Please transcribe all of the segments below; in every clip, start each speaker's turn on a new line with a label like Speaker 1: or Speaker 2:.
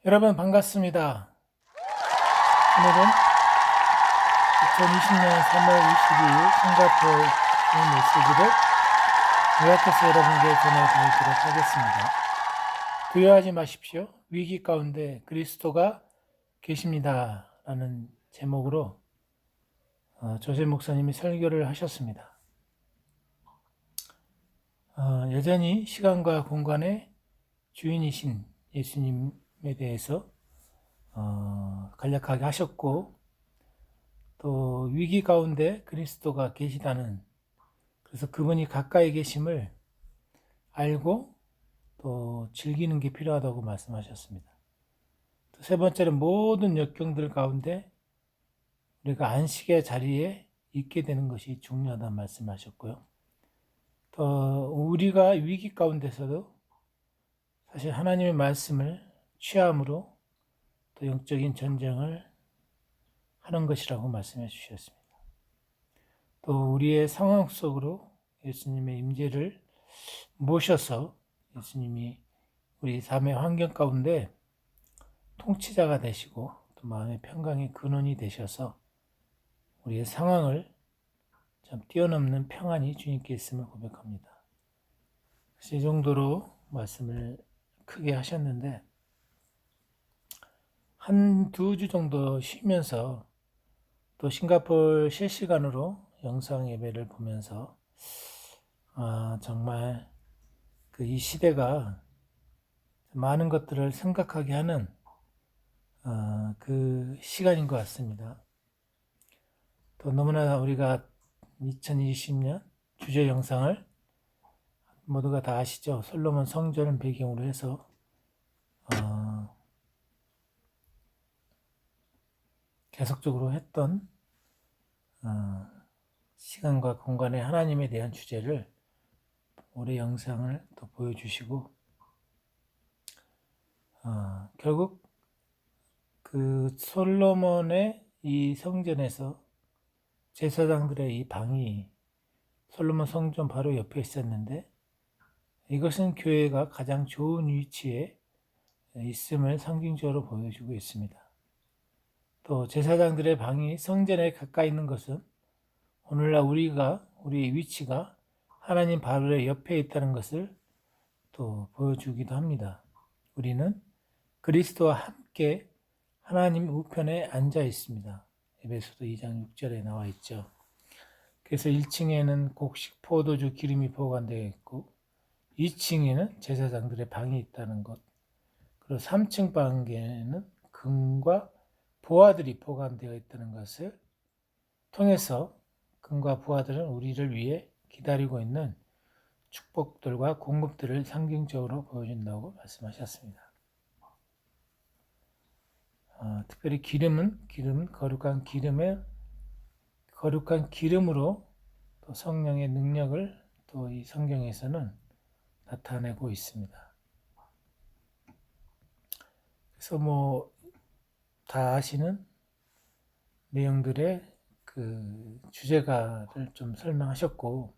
Speaker 1: 여러분 반갑습니다. 오늘은 2020년 3월 22일 싱가포르 메시지를 요약해서 여러분께 전해드리도록 하겠습니다. 두려워하지 마십시오. 위기 가운데 그리스도가 계십니다. 라는 제목으로 조세 목사님이 설교를 하셨습니다. 여전히 시간과 공간의 주인이신 예수님에 대해서 간략하게 하셨고, 또 위기 가운데 그리스도가 계시다는, 그래서 그분이 가까이 계심을 알고 또 즐기는 게 필요하다고 말씀하셨습니다. 또 세 번째는 모든 역경들 가운데 우리가 안식의 자리에 있게 되는 것이 중요하다는 말씀하셨고요. 또 우리가 위기 가운데서도 사실 하나님의 말씀을 취함으로 또 영적인 전쟁을 하는 것이라고 말씀해 주셨습니다. 또 우리의 상황 속으로 예수님의 임재를 모셔서 예수님이 우리 삶의 환경 가운데 통치자가 되시고 또 마음의 평강의 근원이 되셔서 우리의 상황을 참 뛰어넘는 평안이 주님께 있음을 고백합니다. 그래서 이 정도로 말씀을 크게 하셨는데, 한2주 정도 쉬면서 또 싱가포르 실시간으로 영상 예배를 보면서 정말 이 시대가 많은 것들을 생각하게 하는 그 시간인 것 같습니다. 또 너무나 우리가 2020년 주제 영상을 모두가 다 아시죠? 솔로몬 성전을 배경으로 해서 계속적으로 했던 시간과 공간의 하나님에 대한 주제를 올해 영상을 또 보여주시고, 결국 그 솔로몬의 이 성전에서 제사장들의 이 방이 솔로몬 성전 바로 옆에 있었는데, 이것은 교회가 가장 좋은 위치에 있음을 상징적으로 보여주고 있습니다. 또 제사장들의 방이 성전에 가까이 있는 것은 오늘날 우리의 위치가 하나님 바로 옆에 있다는 것을 또 보여주기도 합니다. 우리는 그리스도와 함께 하나님 우편에 앉아 있습니다. 에베소서 2장 6절에 나와 있죠. 그래서 1층에는 곡식 포도주 기름이 보관되어 있고 2층에는 제사장들의 방이 있다는 것, 그리고 3층 방에는 금과 보화들이 보관되어 있다는 것을 통해서 금과 보화들은 우리를 위해 기다리고 있는 축복들과 공급들을 상징적으로 보여준다고 말씀하셨습니다. 특별히 기름은 거룩한 기름으로 또 성령의 능력을 또 이 성경에서는 나타내고 있습니다. 그래서 다 아시는 내용들의 그 주제가를 좀 설명하셨고,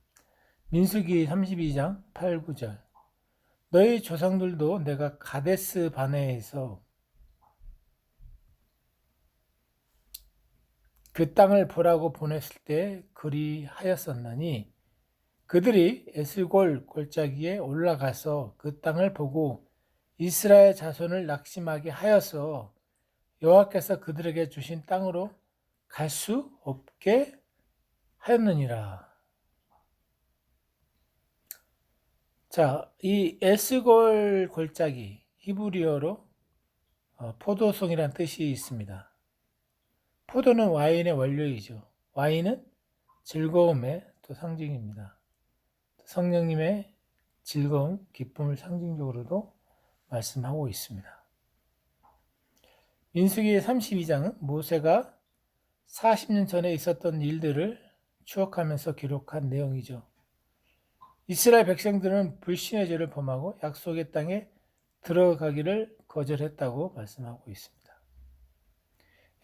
Speaker 1: 민수기 32장 8, 9절, 너희 조상들도 내가 가데스 바네에서 그 땅을 보라고 보냈을 때 그리하였었나니 그들이 에스골 골짜기에 올라가서 그 땅을 보고 이스라엘 자손을 낙심하게 하여서 여호와께서 그들에게 주신 땅으로 갈 수 없게 하였느니라. 자, 이 에스골 골짜기, 히브리어로 포도송이란 뜻이 있습니다. 포도는 와인의 원료이죠. 와인은 즐거움의 또 상징입니다. 성령님의 즐거움, 기쁨을 상징적으로도 말씀하고 있습니다. 민수기 32장은 모세가 40년 전에 있었던 일들을 추억하면서 기록한 내용이죠. 이스라엘 백성들은 불신의 죄를 범하고 약속의 땅에 들어가기를 거절했다고 말씀하고 있습니다.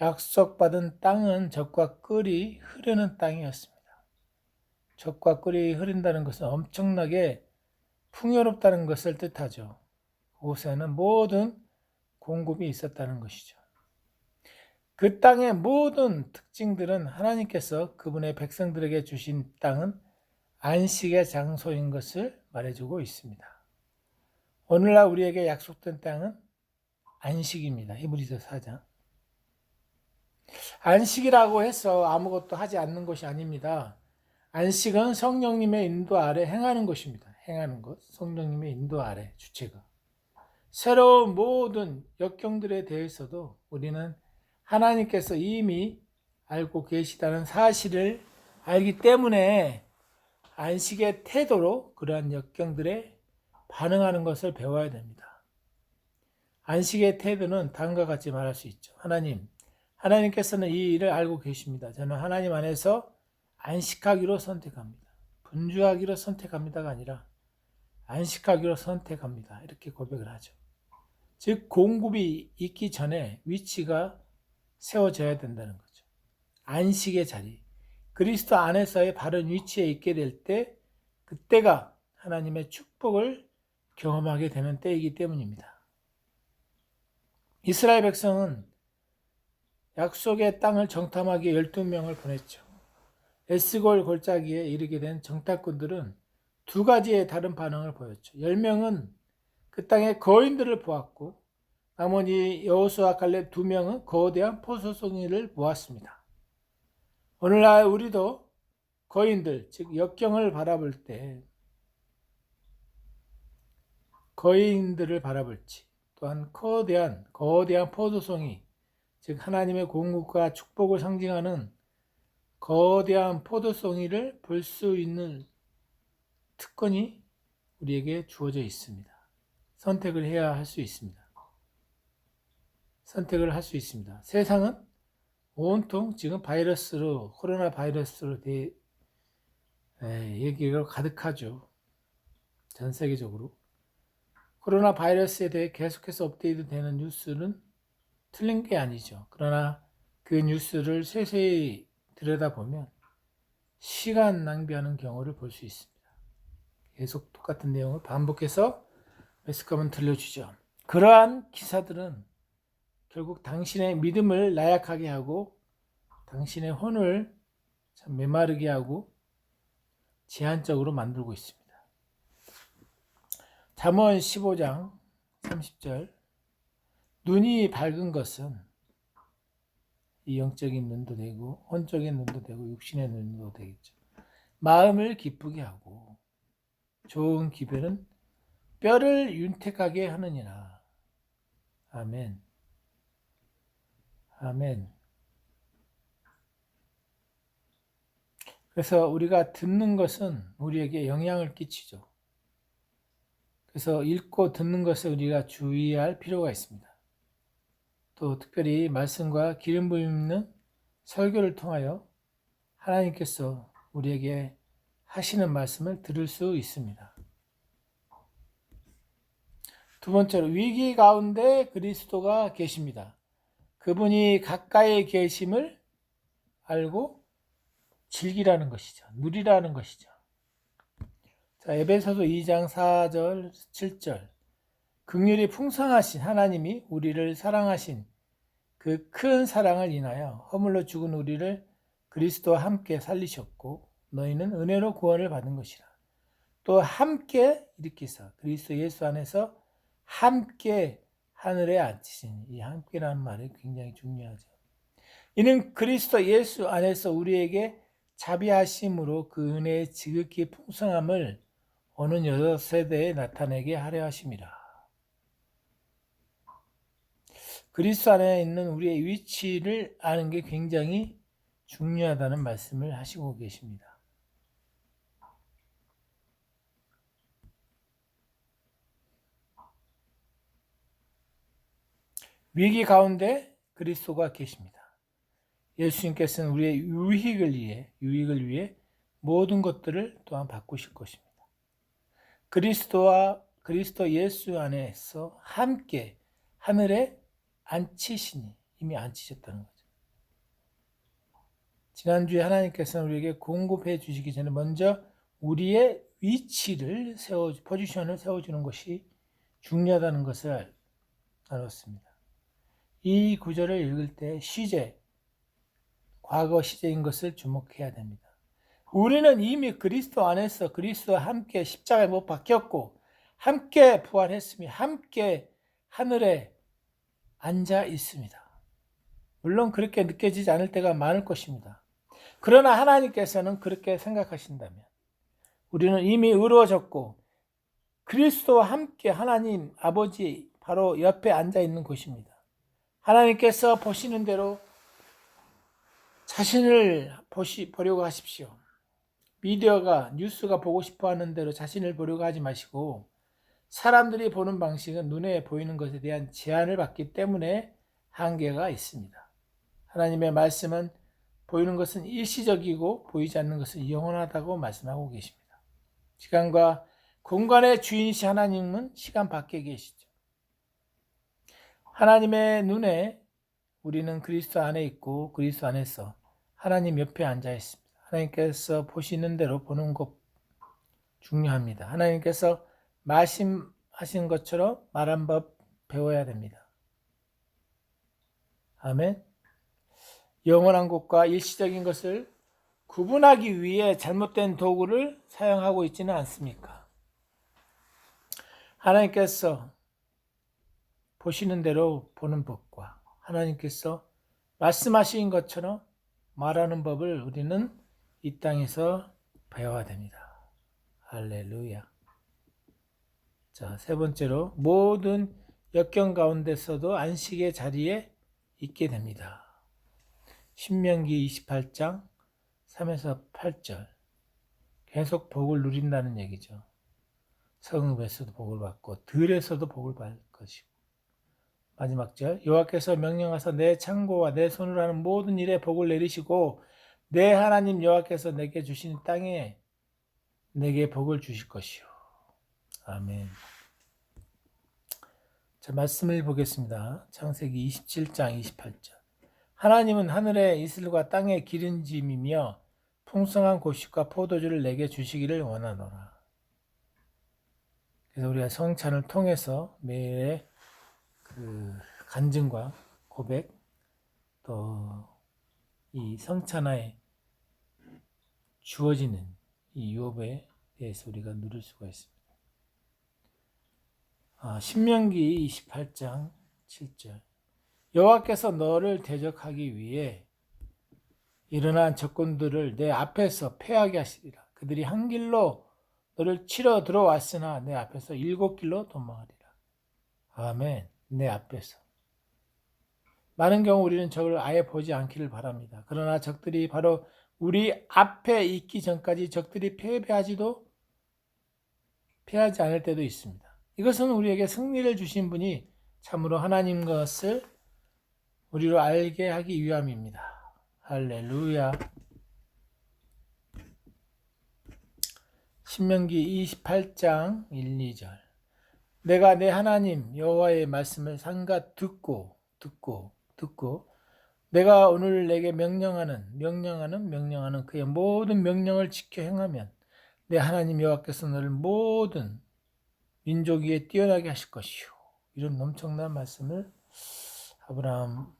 Speaker 1: 약속받은 땅은 젖과 꿀이 흐르는 땅이었습니다. 젖과 꿀이 흐른다는 것은 엄청나게 풍요롭다는 것을 뜻하죠. 그곳에는 모든 공급이 있었다는 것이죠. 그 땅의 모든 특징들은 하나님께서 그분의 백성들에게 주신 땅은 안식의 장소인 것을 말해주고 있습니다. 오늘날 우리에게 약속된 땅은 안식입니다. 히브리서 4장. 안식이라고 해서 아무것도 하지 않는 것이 아닙니다. 안식은 성령님의 인도 아래 행하는 것입니다. 행하는 것. 성령님의 인도 아래 주체가. 새로운 모든 역경들에 대해서도 우리는 하나님께서 이미 알고 계시다는 사실을 알기 때문에 안식의 태도로 그러한 역경들에 반응하는 것을 배워야 됩니다. 안식의 태도는 다음과 같이 말할 수 있죠. 하나님께서는 이 일을 알고 계십니다. 저는 하나님 안에서 안식하기로 선택합니다. 분주하기로 선택합니다가 아니라 안식하기로 선택합니다. 이렇게 고백을 하죠. 즉 공급이 있기 전에 위치가 세워져야 된다는 거죠. 안식의 자리, 그리스도 안에서의 바른 위치에 있게 될 때 그때가 하나님의 축복을 경험하게 되는 때이기 때문입니다. 이스라엘 백성은 약속의 땅을 정탐하기에 12명을 보냈죠. 에스골 골짜기에 이르게 된 정탐꾼들은 두 가지의 다른 반응을 보였죠. 10명은 그 땅의 거인들을 보았고 나머지 여호수아 갈렙 2명은 거대한 포도송이를 보았습니다. 오늘날 우리도 거인들, 즉 역경을 바라볼 때 거인들을 바라볼지 또한 거대한 포도송이, 즉 하나님의 공급과 축복을 상징하는 거대한 포도송이를 볼 수 있는 특권이 우리에게 주어져 있습니다. 선택을 해야 할 수 있습니다. 선택을 할 수 있습니다. 세상은 온통 지금 코로나 바이러스로 얘기가 가득하죠. 전 세계적으로. 코로나 바이러스에 대해 계속해서 업데이트 되는 뉴스는 틀린 게 아니죠. 그러나 그 뉴스를 세세히 들여다보면 시간 낭비하는 경우를 볼 수 있습니다. 계속 똑같은 내용을 반복해서 매스컴은 들려주죠. 그러한 기사들은 결국 당신의 믿음을 나약하게 하고 당신의 혼을 참 메마르게 하고 제한적으로 만들고 있습니다. 잠언 15장 30절 눈이 밝은 것은 이 영적인 눈도 되고 혼적인 눈도 되고 육신의 눈도 되겠죠. 마음을 기쁘게 하고 좋은 기별은 뼈를 윤택하게 하느니라. 아멘. 아멘. 그래서 우리가 듣는 것은 우리에게 영향을 끼치죠. 그래서 읽고 듣는 것에 우리가 주의할 필요가 있습니다. 또 특별히 말씀과 기름 부음있는 설교를 통하여 하나님께서 우리에게 하시는 말씀을 들을 수 있습니다. 두 번째로 위기 가운데 그리스도가 계십니다. 그분이 가까이 계심을 알고 즐기라는 것이죠. 누리라는 것이죠. 자, 에베소서 2장 4절 7절 긍휼이 풍성하신 하나님이 우리를 사랑하신 그 큰 사랑을 인하여 허물로 죽은 우리를 그리스도와 함께 살리셨고 너희는 은혜로 구원을 받은 것이라. 또 함께 일으키사 그리스도 예수 안에서 함께 하늘에 앉히신 이 함께라는 말이 굉장히 중요하죠. 이는 그리스도 예수 안에서 우리에게 자비하심으로 그 은혜의 지극히 풍성함을 어느 여러 세대에 나타내게 하려 하심이라. 그리스도 안에 있는 우리의 위치를 아는 게 굉장히 중요하다는 말씀을 하시고 계십니다. 위기 가운데 그리스도가 계십니다. 예수님께서는 우리의 유익을 위해 모든 것들을 또한 바꾸실 것입니다. 그리스도 예수 안에서 함께 하늘에 앉히시니 이미 앉히셨다는 거죠. 지난주에 하나님께서는 우리에게 공급해 주시기 전에 먼저 우리의 포지션을 세워주는 것이 중요하다는 것을 알았습니다. 이 구절을 읽을 때 시제, 과거 시제인 것을 주목해야 됩니다. 우리는 이미 그리스도 안에서 그리스도와 함께 십자가에 못 박혔고 함께 부활했으며 함께 하늘에 앉아 있습니다. 물론 그렇게 느껴지지 않을 때가 많을 것입니다. 그러나 하나님께서는 그렇게 생각하신다면 우리는 이미 의로워졌고 그리스도와 함께 하나님 아버지 바로 옆에 앉아 있는 곳입니다. 하나님께서 보시는 대로 자신을 보려고 하십시오. 미디어가 뉴스가 보고 싶어 하는 대로 자신을 보려고 하지 마시고 사람들이 보는 방식은 눈에 보이는 것에 대한 제한을 받기 때문에 한계가 있습니다. 하나님의 말씀은 보이는 것은 일시적이고 보이지 않는 것은 영원하다고 말씀하고 계십니다. 시간과 공간의 주인이신 하나님은 시간 밖에 계시죠. 하나님의 눈에 우리는 그리스도 안에 있고 그리스도 안에서 하나님 옆에 앉아 있습니다. 하나님께서 보시는 대로 보는 것 중요합니다. 하나님께서 말씀하신 것처럼 말한 법 배워야 됩니다. 아멘. 영원한 것과 일시적인 것을 구분하기 위해 잘못된 도구를 사용하고 있지는 않습니까? 하나님께서 보시는 대로 보는 법과 하나님께서 말씀하신 것처럼 말하는 법을 우리는 이 땅에서 배워야 됩니다. 할렐루야. 자, 세 번째로 모든 역경 가운데서도 안식의 자리에 있게 됩니다. 신명기 28장 3에서 8절 계속 복을 누린다는 얘기죠. 성읍에서도 복을 받고 들에서도 복을 받을 것이고 마지막 절 여호와께서 명령하사 내 창고와 내 손으로 하는 모든 일에 복을 내리시고 내 하나님 여호와께서 내게 주신 땅에 내게 복을 주실 것이요. 아멘. 자, 말씀을 보겠습니다. 창세기 27장 28절 하나님은 하늘의 이슬과 땅의 기름짐이며 풍성한 곡식과 포도주를 내게 주시기를 원하노라. 그래서 우리가 성찬을 통해서 매일의 그 간증과 고백 또 이 성찬에 주어지는 이 유업에 대해서 우리가 누릴 수가 있습니다. 신명기 28장 7절 여호와께서 너를 대적하기 위해 일어난 적군들을 내 앞에서 패하게 하시리라. 그들이 한 길로 너를 치러 들어왔으나 내 앞에서 7길로 도망하리라. 아멘. 내 앞에서. 많은 경우 우리는 적을 아예 보지 않기를 바랍니다. 그러나 적들이 바로 우리 앞에 있기 전까지 적들이 패하지 않을 때도 있습니다. 이것은 우리에게 승리를 주신 분이 참으로 하나님 것을 우리로 알게 하기 위함입니다. 할렐루야. 신명기 28장 1, 2절 내가 내 하나님 여호와의 말씀을 삼가 듣고 내가 오늘 내게 명령하는 그의 모든 명령을 지켜 행하면 내 하나님 여호와께서 너를 모든 민족 위에 뛰어나게 하실 것이요. 이런 엄청난 말씀을 아브라함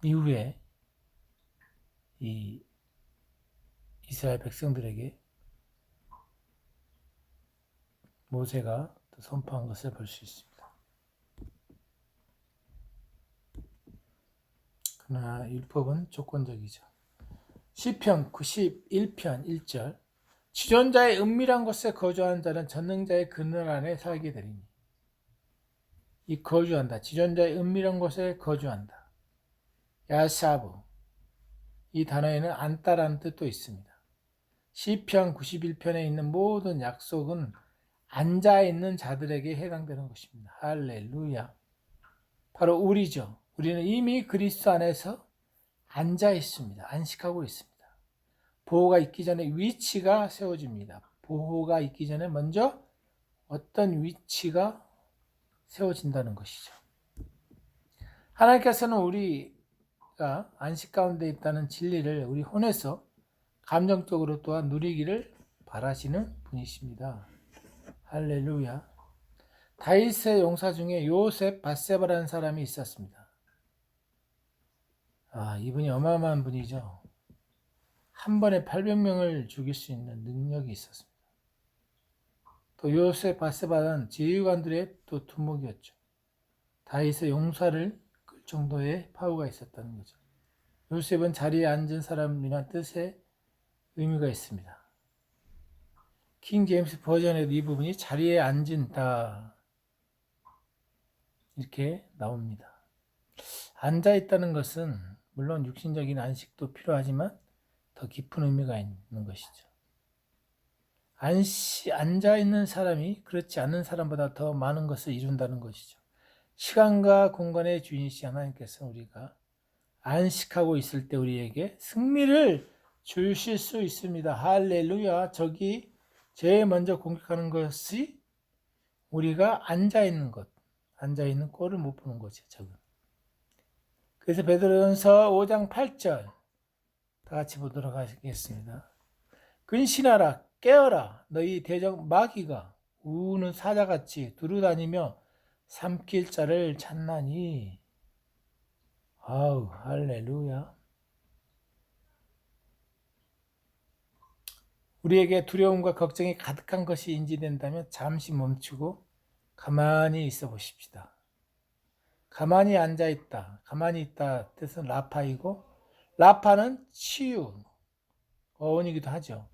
Speaker 1: 이후에 이 이스라엘 백성들에게 모세가 선포한 것을 볼 수 있습니다. 그러나 율법은 조건적이죠. 시편 91편 1절 지존자의 은밀한 곳에 거주하는 자는 전능자의 그늘 안에 살게 되리니 이 거주한다. 지존자의 은밀한 곳에 거주한다. 야사부 이 단어에는 안다라는 뜻도 있습니다. 시편 91편에 있는 모든 약속은 앉아있는 자들에게 해당되는 것입니다. 할렐루야. 바로 우리죠. 우리는 이미 그리스도 안에서 앉아 있습니다. 안식하고 있습니다. 보호가 있기 전에 위치가 세워집니다. 보호가 있기 전에 먼저 어떤 위치가 세워진다는 것이죠. 하나님께서는 우리가 안식 가운데 있다는 진리를 우리 혼에서 감정적으로 또한 누리기를 바라시는 분이십니다. 할렐루야. 다윗의 용사 중에 요셉 밧세바라는 사람이 있었습니다. 이분이 어마어마한 분이죠. 한 번에 800명을 죽일 수 있는 능력이 있었습니다. 또 요셉 밧세바는 지휘관들의 또 두목이었죠. 다윗의 용사를 끌 정도의 파워가 있었다는 거죠. 요셉은 자리에 앉은 사람이란 뜻의 의미가 있습니다. 킹 제임스 버전에도 이 부분이 자리에 앉은다 이렇게 나옵니다. 앉아 있다는 것은 물론 육신적인 안식도 필요하지만 더 깊은 의미가 있는 것이죠. 앉아 있는 사람이 그렇지 않는 사람보다 더 많은 것을 이룬다는 것이죠. 시간과 공간의 주인이신 하나님께서 우리가 안식하고 있을 때 우리에게 승리를 주실 수 있습니다. 할렐루야. 적이 제일 먼저 공격하는 것이 우리가 앉아있는 것, 앉아있는 꼴을 못 보는 거죠. 적은. 그래서 베드로전서 5장 8절 다 같이 보도록 하겠습니다. 근신하라, 깨어라. 너희 대적 마귀가 우는 사자같이 두루다니며 삼킬 자를 찾나니. 아우, 할렐루야. 우리에게 두려움과 걱정이 가득한 것이 인지된다면 잠시 멈추고 가만히 있어 보십시다. 가만히 앉아 있다. 가만히 있다 뜻은 라파이고, 라파는 치유, 어원이기도 하죠.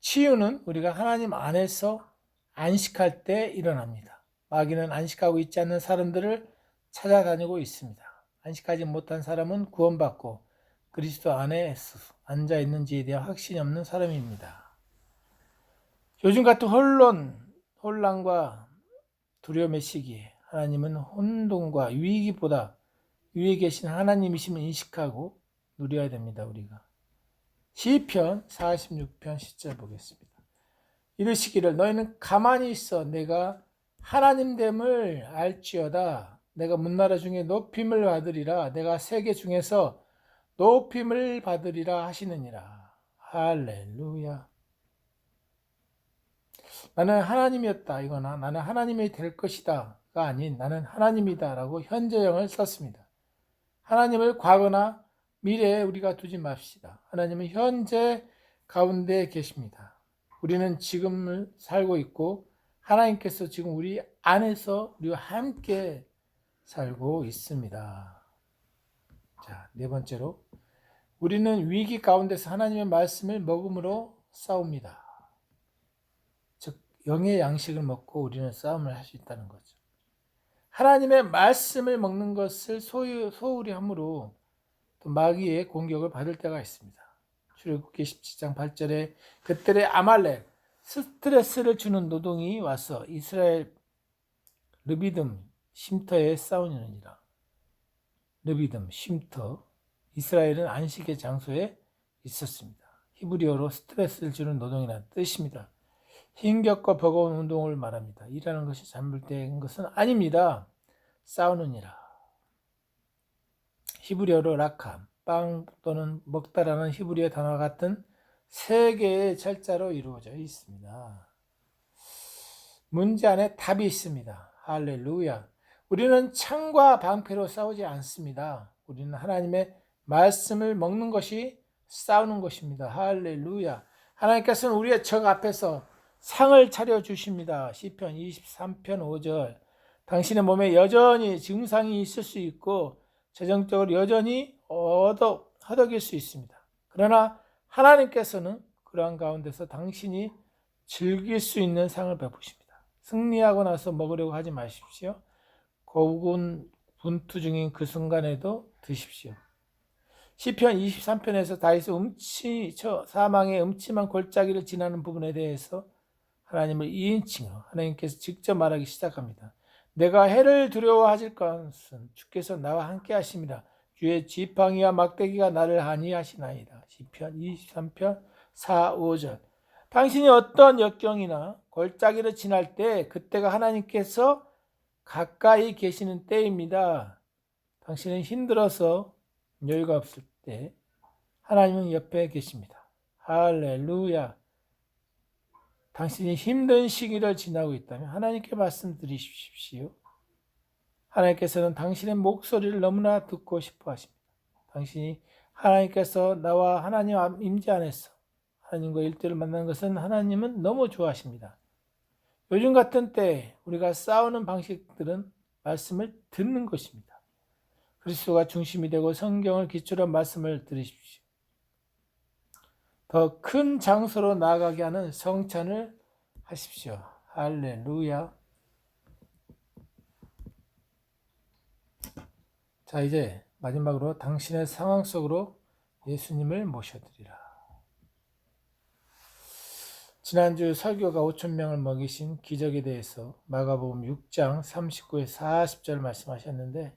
Speaker 1: 치유는 우리가 하나님 안에서 안식할 때 일어납니다. 마귀는 안식하고 있지 않는 사람들을 찾아다니고 있습니다. 안식하지 못한 사람은 구원받고 그리스도 안에 앉아 있는지에 대한 확신이 없는 사람입니다. 요즘 같은 혼란과 두려움의 시기에 하나님은 혼돈과 위기보다 위에 계신 하나님이심을 인식하고 누려야 됩니다. 우리가 시편 46편 10절 보겠습니다. 이르시기를 너희는 가만히 있어 내가 하나님됨을 알지어다. 내가 문나라 중에 높임을 받으리라. 내가 세계 중에서 높임을 받으리라 하시느니라. 할렐루야. 나는 하나님이었다 이거나 나는 하나님이 될 것이다가 아닌 나는 하나님이다 라고 현재형을 썼습니다. 하나님을 과거나 미래에 우리가 두지 맙시다. 하나님은 현재 가운데 계십니다. 우리는 지금을 살고 있고 하나님께서 지금 우리 안에서 우리와 함께 살고 있습니다. 자, 네 번째로 우리는 위기 가운데서 하나님의 말씀을 먹음으로 싸웁니다. 즉 영의 양식을 먹고 우리는 싸움을 할 수 있다는 거죠. 하나님의 말씀을 먹는 것을 소홀히 함으로 또 마귀의 공격을 받을 때가 있습니다. 출애굽기 17장 8절에 그때의 아말렉 스트레스를 주는 노동이 와서 이스라엘 르비딤 쉼터에 싸우느니라. 르비딤 쉼터 이스라엘은 안식의 장소에 있었습니다. 히브리어로 스트레스를 주는 노동이라는 뜻입니다. 힘겹고 버거운 운동을 말합니다. 일하는 것이 잘못된 것은 아닙니다. 싸우느니라. 히브리어로 라캄, 빵 또는 먹다라는 히브리어 단어와 같은 세 개의 철자로 이루어져 있습니다. 문제 안에 답이 있습니다. 할렐루야. 우리는 창과 방패로 싸우지 않습니다. 우리는 하나님의 말씀을 먹는 것이 싸우는 것입니다. 할렐루야. 하나님께서는 우리의 적 앞에서 상을 차려주십니다. 시편 23편 5절. 당신의 몸에 여전히 증상이 있을 수 있고 재정적으로 여전히 허덕일 수 있습니다. 그러나 하나님께서는 그러한 가운데서 당신이 즐길 수 있는 상을 베푸십니다. 승리하고 나서 먹으려고 하지 마십시오. 고군 분투 중인 그 순간에도 드십시오. 시편 23편에서 다윗은 사망의 음침한 골짜기를 지나는 부분에 대해서 하나님을 2인칭으로 하나님께서 직접 말하기 시작합니다. 내가 해를 두려워하실 것은 주께서 나와 함께 하십니다. 주의 지팡이와 막대기가 나를 안위하시나이다. 시편 23편 4, 5절. 당신이 어떤 역경이나 골짜기를 지날 때 그때가 하나님께서 가까이 계시는 때입니다. 당신은 힘들어서 여유가 없을 때 하나님은 옆에 계십니다. 할렐루야. 당신이 힘든 시기를 지나고 있다면 하나님께 말씀드리십시오. 하나님께서는 당신의 목소리를 너무나 듣고 싶어 하십니다. 당신이 하나님께서 나와 하나님 임재 안에서 하나님과 일대를 만나는 것은 하나님은 너무 좋아하십니다. 요즘 같은 때 우리가 싸우는 방식들은 말씀을 듣는 것입니다. 그리스도가 중심이 되고 성경을 기초로 말씀을 들으십시오. 더 큰 장소로 나아가게 하는 성찬을 하십시오. 할렐루야. 자, 이제 마지막으로 당신의 상황 속으로 예수님을 모셔드리라. 지난주 설교가 5,000명을 먹이신 기적에 대해서 마가복음 6장 39에 40절 말씀하셨는데,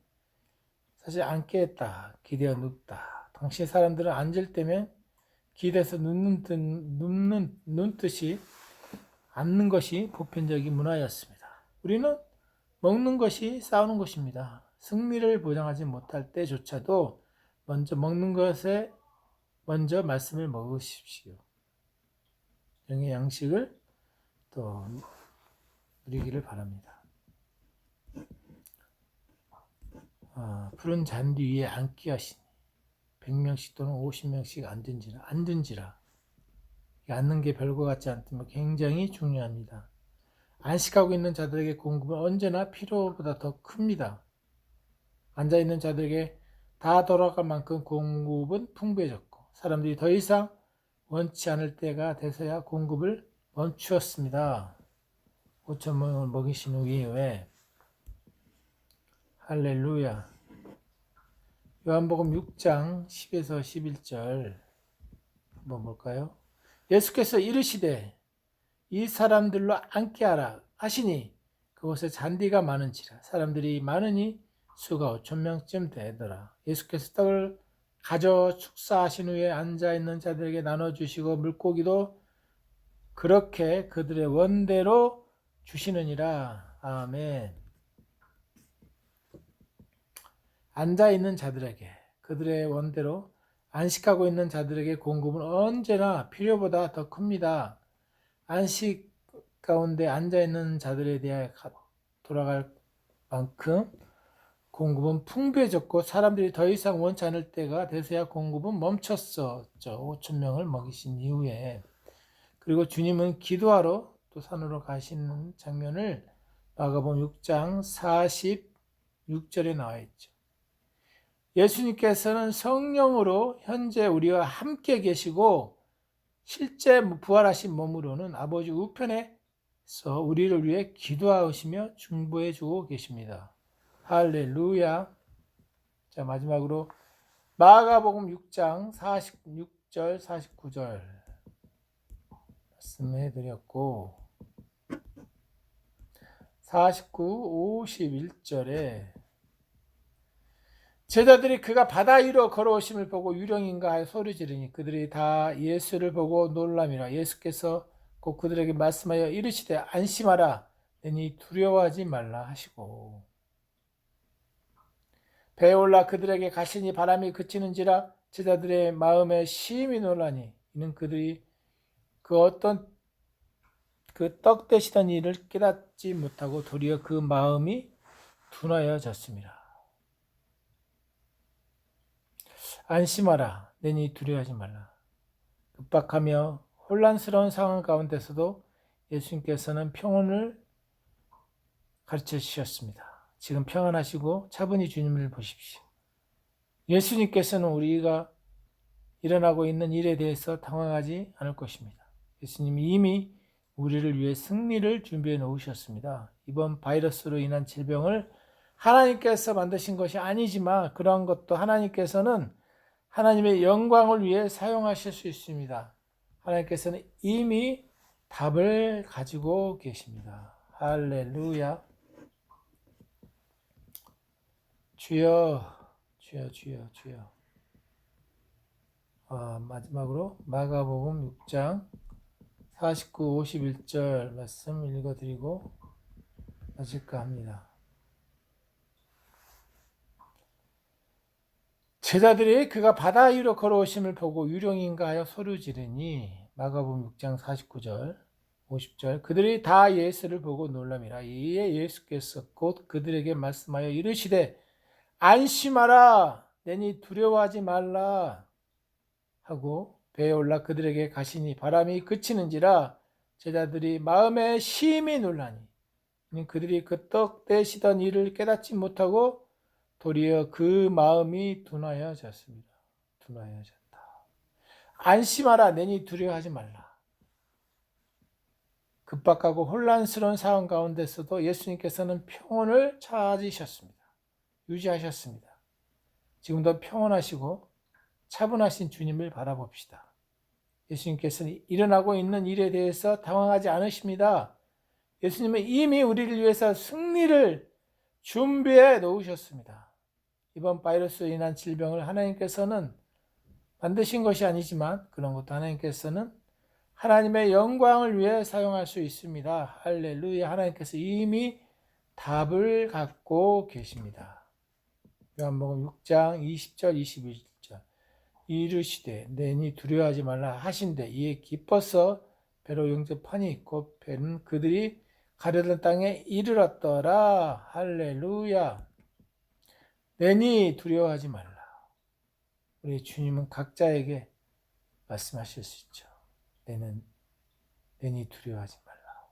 Speaker 1: 사실 앉게 했다, 기대어 눕다. 당시 사람들은 앉을 때면 기대서 눕는 듯이 앉는 것이 보편적인 문화였습니다. 우리는 먹는 것이 싸우는 것입니다. 승리를 보장하지 못할 때조차도 먼저 먹는 것에 먼저 말씀을 먹으십시오. 영의 양식을 또 누리기를 바랍니다. 푸른 잔디 위에 앉게 하시니 100명씩 또는 50명씩 앉은지라. 앉는 게 별거 같지 않지만 굉장히 중요합니다. 안식하고 있는 자들에게 공급은 언제나 필요보다 더 큽니다. 앉아있는 자들에게 다 돌아갈 만큼 공급은 풍부해졌고 사람들이 더 이상 원치 않을 때가 돼서야 공급을 멈추었습니다. 5,000명을 먹이신 후에 할렐루야. 요한복음 6장 10에서 11절 한번 볼까요? 예수께서 이르시되 이 사람들로 앉게 하라 하시니 그곳에 잔디가 많은지라 사람들이 많으니 수가 5,000명쯤 되더라. 예수께서 떡을 가져 축사하신 후에 앉아있는 자들에게 나눠주시고 물고기도 그렇게 그들의 원대로 주시느니라. 아멘. 앉아있는 자들에게 그들의 원대로 안식하고 있는 자들에게 공급은 언제나 필요보다 더 큽니다. 안식 가운데 앉아있는 자들에 대해 돌아갈 만큼 공급은 풍부해졌고 사람들이 더 이상 원치 않을 때가 돼서야 공급은 멈췄었죠. 5,000명을 먹이신 이후에. 그리고 주님은 기도하러 또 산으로 가시는 장면을 마가복음 6장 46절에 나와 있죠. 예수님께서는 성령으로 현재 우리와 함께 계시고 실제 부활하신 몸으로는 아버지 우편에서 우리를 위해 기도하시며 중보해 주고 계십니다. 할렐루야. 자, 마지막으로 마가복음 6장 46절 49절 말씀해 드렸고 49, 51절에 제자들이 그가 바다 위로 걸어오심을 보고 유령인가 하여 소리 지르니 그들이 다 예수를 보고 놀라미라. 예수께서 곧 그들에게 말씀하여 이르시되 안심하라 너희 두려워하지 말라 하시고 배에 올라 그들에게 가시니 바람이 그치는지라 제자들의 마음에 심히 놀라니 이는 그들이 그 어떤 그 떡 되시던 일을 깨닫지 못하고 도리어 그 마음이 둔하여졌습니다. 안심하라 너희 두려워하지 말라. 급박하며 혼란스러운 상황 가운데서도 예수님께서는 평온을 가르쳐 주셨습니다. 지금 평안하시고 차분히 주님을 보십시오. 예수님께서는 우리가 일어나고 있는 일에 대해서 당황하지 않을 것입니다. 예수님이 이미 우리를 위해 승리를 준비해 놓으셨습니다. 이번 바이러스로 인한 질병을 하나님께서 만드신 것이 아니지만 그러한 것도 하나님께서는 하나님의 영광을 위해 사용하실 수 있습니다. 하나님께서는 이미 답을 가지고 계십니다. 할렐루야. 주여, 주여, 주여, 주여. 마지막으로 마가복음 6장 49, 51절 말씀 읽어드리고 마칠까 합니다. 제자들이 그가 바다 위로 걸어오심을 보고 유령인가 하여 소리 지르니 마가복음 6장 49절 50절 그들이 다 예수를 보고 놀람이라. 이에 예수께서 곧 그들에게 말씀하여 이르시되 안심하라 내니 두려워하지 말라 하고 배에 올라 그들에게 가시니 바람이 그치는지라 제자들이 마음에 심히 놀라니 그들이 그 떡 떼시던 일을 깨닫지 못하고 도리어 그 마음이 둔하여졌습니다. 둔하여졌다. 안심하라 내니 두려워하지 말라. 급박하고 혼란스러운 상황 가운데서도 예수님께서는 평온을 찾으셨습니다. 유지하셨습니다. 지금도 평온하시고 차분하신 주님을 바라봅시다. 예수님께서는 일어나고 있는 일에 대해서 당황하지 않으십니다. 예수님은 이미 우리를 위해서 승리를 준비해 놓으셨습니다. 이번 바이러스로 인한 질병을 하나님께서는 만드신 것이 아니지만 그런 것도 하나님께서는 하나님의 영광을 위해 사용할 수 있습니다. 할렐루야. 하나님께서 이미 답을 갖고 계십니다. 요한복음 6장 20절 21절 이르시되 내니 두려워하지 말라 하신대 이에 기뻐서 배로 영접하니 있고 배는 그들이 가려던 땅에 이르렀더라. 할렐루야. 내니 두려워하지 말라. 우리 주님은 각자에게 말씀하실 수 있죠. 내니 두려워하지 말라.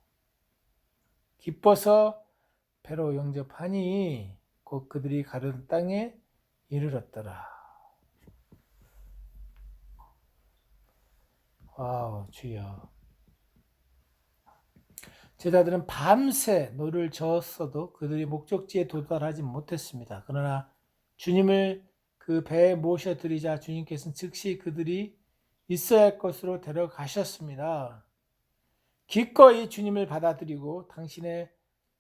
Speaker 1: 기뻐서 배로 영접하니 곧 그들이 가려던 땅에 이르렀더라. 와우, 주여. 제자들은 밤새 노를 저었어도 그들이 목적지에 도달하지 못했습니다. 그러나 주님을 그 배에 모셔드리자 주님께서는 즉시 그들이 있어야 할 곳으로 데려가셨습니다. 기꺼이 주님을 받아들이고 당신의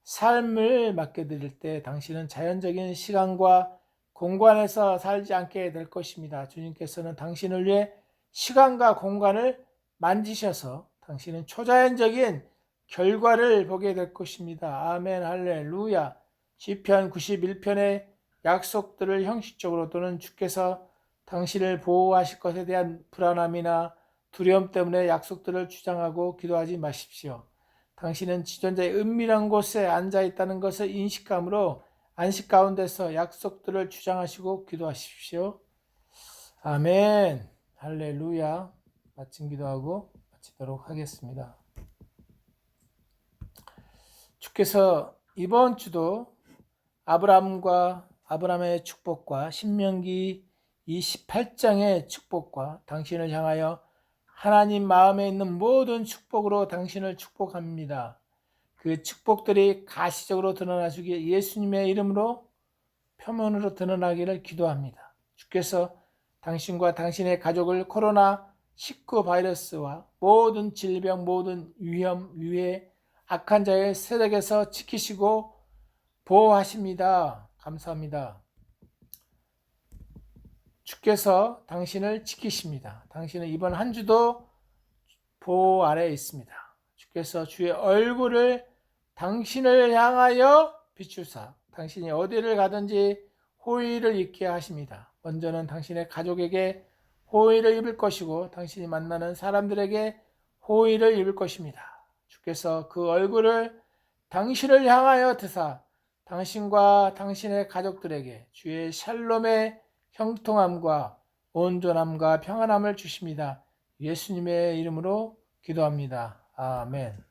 Speaker 1: 삶을 맡겨드릴 때 당신은 자연적인 시간과 공간에서 살지 않게 될 것입니다. 주님께서는 당신을 위해 시간과 공간을 만지셔서 당신은 초자연적인 결과를 보게 될 것입니다. 아멘, 할렐루야. 시편 91편의 약속들을 형식적으로 또는 주께서 당신을 보호하실 것에 대한 불안함이나 두려움 때문에 약속들을 주장하고 기도하지 마십시오. 당신은 지존자의 은밀한 곳에 앉아 있다는 것을 인식함으로 안식 가운데서 약속들을 주장하시고 기도하십시오. 아멘, 할렐루야. 마침 기도하고 마치도록 하겠습니다. 주께서 이번 주도 아브라함의 축복과 신명기 28장의 축복과 당신을 향하여 하나님 마음에 있는 모든 축복으로 당신을 축복합니다. 그 축복들이 가시적으로 드러나시기에 예수님의 이름으로 표면으로 드러나기를 기도합니다. 주께서 당신과 당신의 가족을 코로나19 바이러스와 모든 질병, 모든 위험, 위해, 악한 자의 세력에서 지키시고 보호하십니다. 감사합니다. 주께서 당신을 지키십니다. 당신은 이번 한 주도 보호 아래에 있습니다. 주께서 주의 얼굴을 당신을 향하여 비추사 당신이 어디를 가든지 호의를 입게 하십니다. 먼저는 당신의 가족에게 호의를 입을 것이고 당신이 만나는 사람들에게 호의를 입을 것입니다. 주께서 그 얼굴을 당신을 향하여 드사 당신과 당신의 가족들에게 주의 샬롬의 형통함과 온전함과 평안함을 주십니다. 예수님의 이름으로 기도합니다. 아멘.